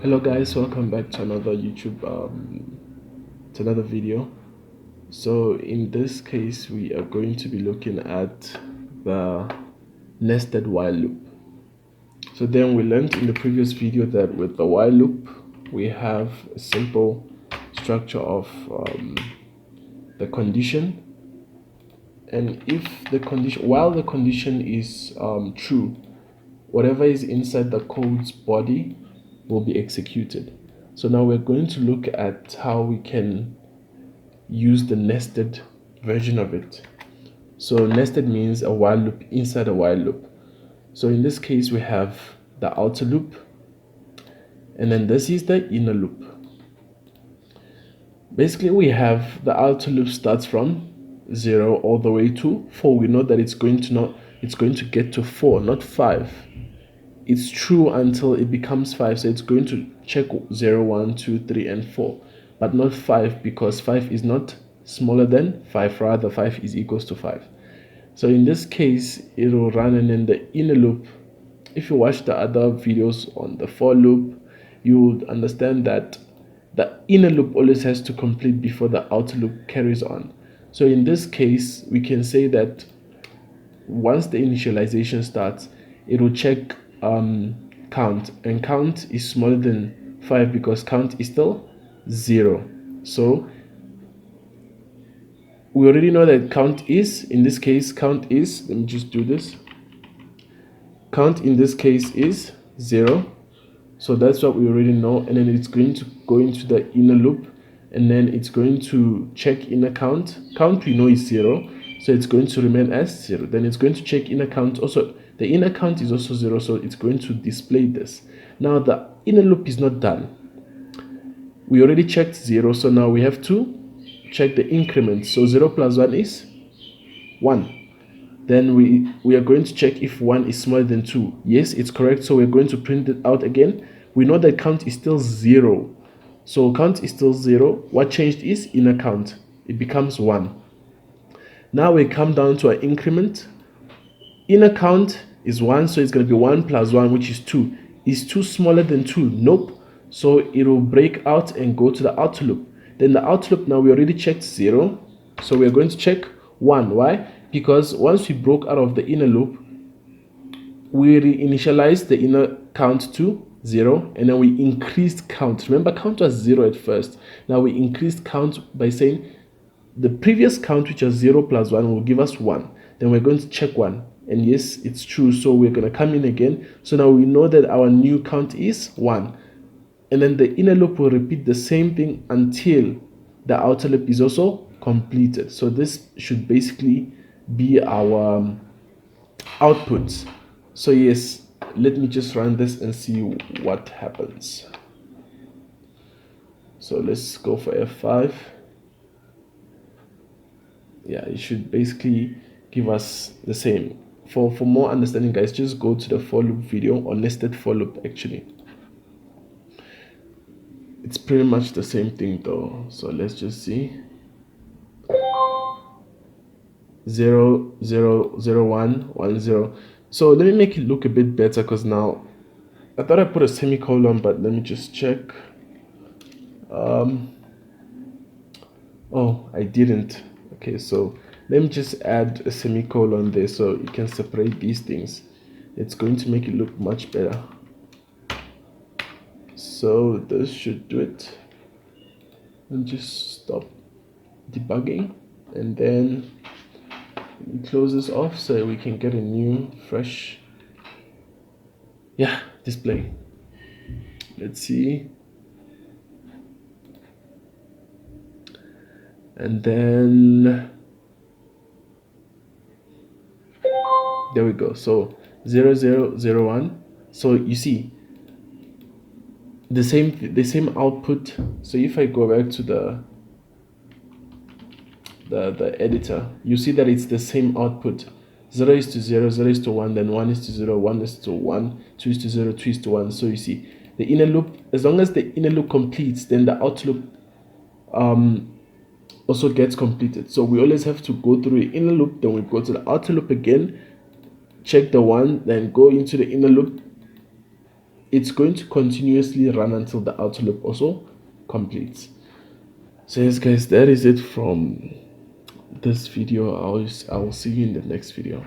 Hello guys, welcome back to another YouTube to another video. So in this case we are going to be looking at the nested while loop. So then we learned in the previous video that with the while loop we have a simple structure of the condition, and if the condition, while the condition is true, whatever is inside the code's body will be executed. So now we're going to look at how we can use the nested version of it. So nested means a while loop inside a while loop. So in this case we have the outer loop, and then this is the inner loop. Basically we have the outer loop starts from 0 all the way to 4. We know that it's going to get to 4, not 5. It's true until it becomes 5, so it's going to check 0, 1, 2, 3, and 4, but not 5, because 5 is not smaller than 5, rather 5 is equals to 5. So in this case it will run, and in the inner loop, if you watch the other videos on the for loop, you would understand that the inner loop always has to complete before the outer loop carries on. So in this case we can say that once the initialization starts, it will check count, and count is smaller than 5 because count is still 0. So we already know that count is, in this case count is, let me just do this, count in this case is 0. So that's what we already know, and then it's going to go into the inner loop, and then it's going to check inner count. Count we know is 0, so it's going to remain as 0. Then it's going to check inner count also. The inner count is also 0, so it's going to display this. Now the inner loop is not done. We already checked 0, so now we have to check the increment. So 0 plus 1 is 1. Then we are going to check if 1 is smaller than 2. Yes, it's correct, so we're going to print it out again. We know that count is still 0. So count is still 0. What changed is inner count. It becomes 1. Now we come down to our increment. Inner count is 1, so it's going to be 1 plus 1, which is 2. Is 2 smaller than 2? Nope. So it will break out and go to the outer loop. Then the outer loop, now we already checked 0, so we are going to check 1. Why? Because once we broke out of the inner loop, we reinitialized the inner count to 0, and then we increased count. Remember, count was 0 at first. Now we increased count by saying the previous count, which was 0 plus 1, will give us 1. Then we're going to check 1, and yes, it's true, so we're going to come in again. So now we know that our new count is 1, and then the inner loop will repeat the same thing until the outer loop is also completed. So this should basically be our output. So yes, let me just run this and see what happens. So let's go for F5. Yeah, it should basically give us the same. For more understanding, guys, just go to the for loop video, or nested for loop actually. It's pretty much the same thing though. So let's just see. 0 0 0 1 1 0. So let me make it look a bit better, because now I thought I put a semicolon, but let me just check. Oh, I didn't. Okay, so let me just add a semicolon there so you can separate these things. It's going to make it look much better. So this should do it. And just stop debugging, and then close this off so we can get a new fresh display. Let's see. And then there we go. So 0 0 0 1. So you see the same output. So if I go back to the editor, you see that it's the same output. 0 is to 0, 0 is to 1, then 1 is to 0, 1 is to 1, 2 is to 0, 2 is to 1. So you see the inner loop, as long as the inner loop completes, then the outer loop also gets completed. So we always have to go through the inner loop, then we go to the outer loop again, check the 1, then go into the inner loop, it's going to continuously run until the outer loop also completes. So yes guys, that is it from this video. I'll see you in the next video.